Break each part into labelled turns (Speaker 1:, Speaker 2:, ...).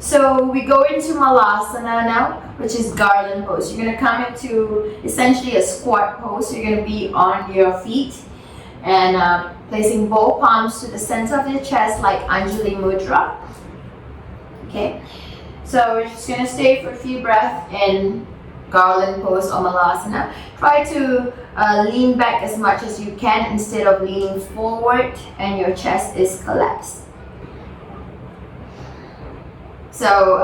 Speaker 1: So we go into Malasana now, which is Garland Pose. You're going to come into essentially a squat pose. So you're going to be on your feet and placing both palms to the center of your chest like Anjali Mudra. Okay, so we're just going to stay for a few breaths in Garland Pose or Malasana. Try to lean back as much as you can instead of leaning forward and your chest is collapsed. So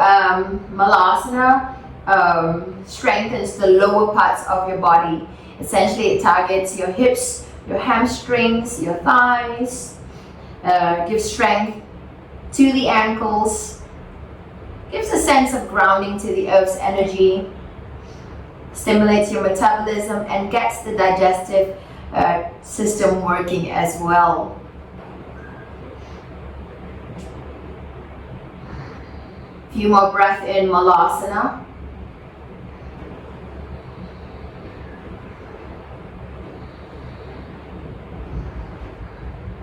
Speaker 1: Malasana strengthens the lower parts of your body. Essentially it targets your hips, your hamstrings, your thighs, gives strength to the ankles, gives a sense of grounding to the earth's energy, stimulates your metabolism and gets the digestive system working as well. Few more breaths in Malasana.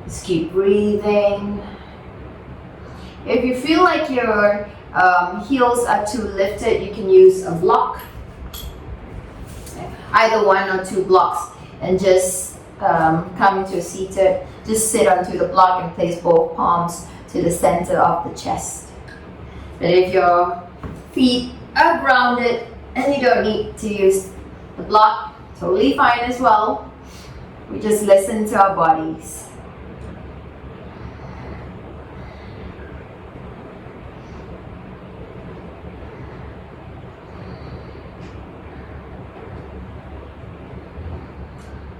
Speaker 1: Just keep breathing. If you feel like your heels are too lifted, you can use a block. Either one or two blocks and just come into a seated, just sit onto the block and place both palms to the center of the chest. But if your feet are grounded and you don't need to use the block, totally fine as well. We just listen to our bodies.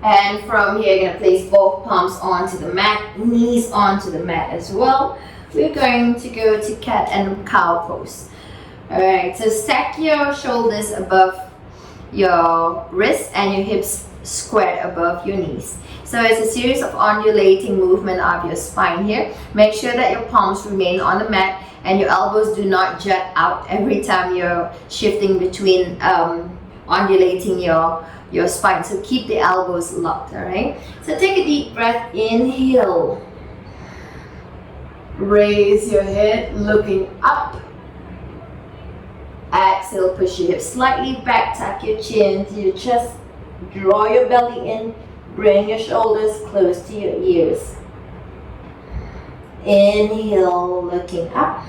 Speaker 1: And from here, you're going to place both palms onto the mat, knees onto the mat as well. We're going to go to cat and cow pose. Alright, so stack your shoulders above your wrists and your hips squared above your knees. So it's a series of undulating movement of your spine here. Make sure that your palms remain on the mat and your elbows do not jut out every time you're shifting between undulating your spine. So keep the elbows locked, alright? So take a deep breath, inhale. Raise your head, looking up. Exhale, push your hips slightly back, tuck your chin to your chest, draw your belly in, bring your shoulders close to your ears. Inhale, looking up.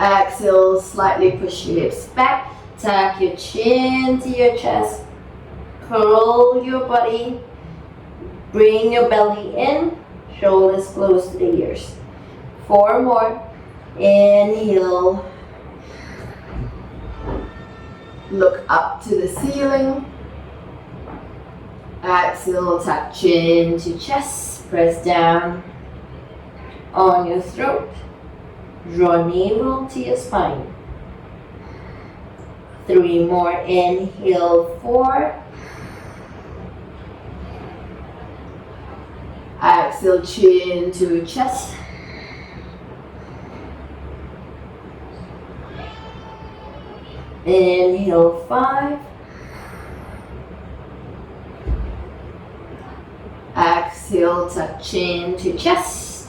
Speaker 1: Exhale, slightly push your hips back, tuck your chin to your chest, curl your body, bring your belly in, shoulders close to the ears. 4 more. Inhale. Look up to the ceiling. Exhale, tuck chin to chest, press down on your throat. Draw navel to your spine. 3 more. Inhale, 4. Exhale, chin to chest. Inhale, 5. Exhale, tuck chin to chest.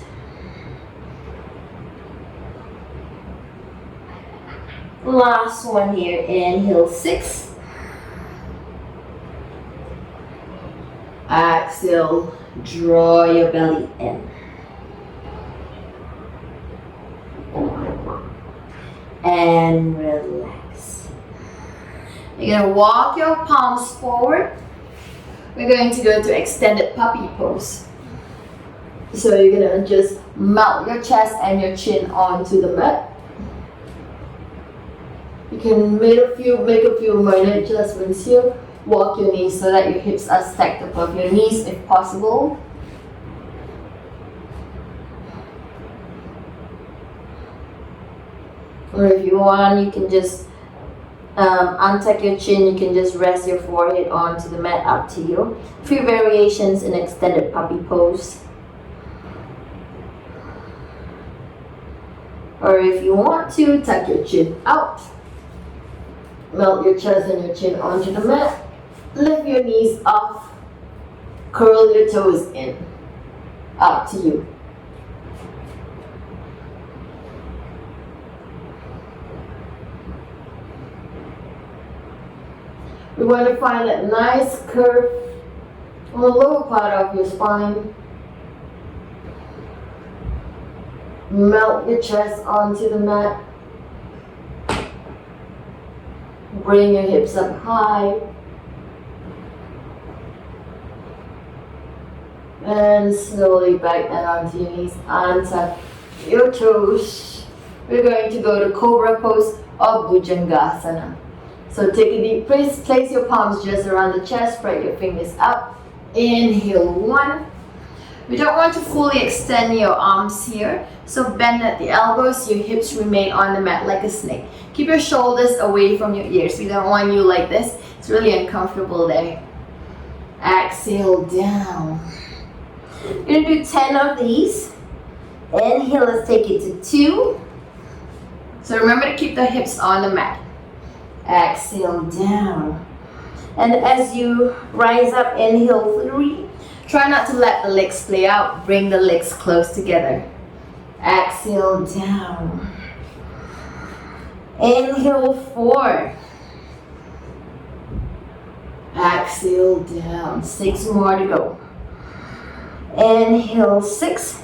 Speaker 1: Last one here. Inhale, 6. Exhale, draw your belly in. And relax. You're going to walk your palms forward. We're going to go to extended puppy pose. So you're going to just melt your chest and your chin onto the mat. You can make a few minor adjustments here. Walk your knees so that your hips are stacked above your knees if possible. Or if you want, you can just untuck your chin. You can just rest your forehead onto the mat, up to you. A few variations in extended puppy pose. Or if you want to, tuck your chin out. Melt your chest and your chin onto the mat. Lift your knees off. Curl your toes in. Up to you. We want to find that nice curve on the lower part of your spine. Melt your chest onto the mat. Bring your hips up high. And slowly back down onto your knees. Untap your toes. We're going to go to Cobra Pose or Bhujangasana. So take a deep breath. Place your palms just around the chest. Spread your fingers up. Inhale, 1. We don't want to fully extend your arms here. So bend at the elbows. Your hips remain on the mat like a snake. Keep your shoulders away from your ears. We don't want you like this. It's really uncomfortable there. Exhale, down. You're going to do 10 of these. Inhale, let's take it to 2. So remember to keep the hips on the mat. Exhale, down. And as you rise up, inhale, 3. Try not to let the legs play out. Bring the legs close together. Exhale, down. Inhale, 4. Exhale, down. 6 more to go. Inhale, 6.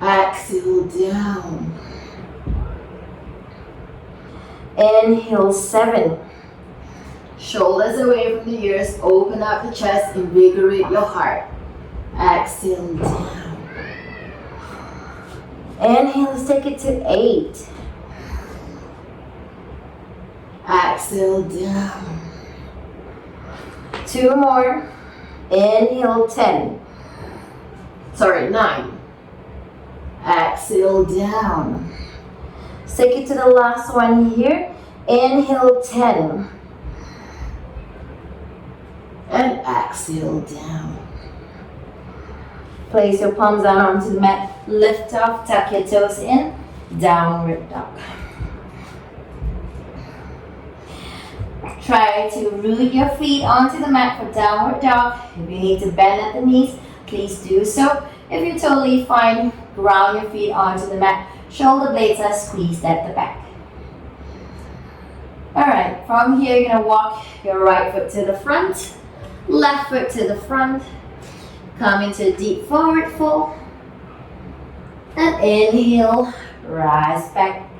Speaker 1: Exhale, down. Inhale, 7. Shoulders away from the ears. Open up the chest. Invigorate your heart. Exhale, down. Inhale, let's take it to 8. Exhale, down. 2 more. Inhale, 10. Sorry, 9. Exhale, down. Let's take it to the last one here. Inhale, 10. And exhale, down. Place your palms down onto the mat. Lift off, tuck your toes in. Downward dog. Try to root your feet onto the mat for downward dog. If you need to bend at the knees, please do so. If you're totally fine, ground your feet onto the mat. Shoulder blades are squeezed at the back. Alright, from here you're going to walk your right foot to the front, left foot to the front. Come into a deep forward fold. And inhale, rise back.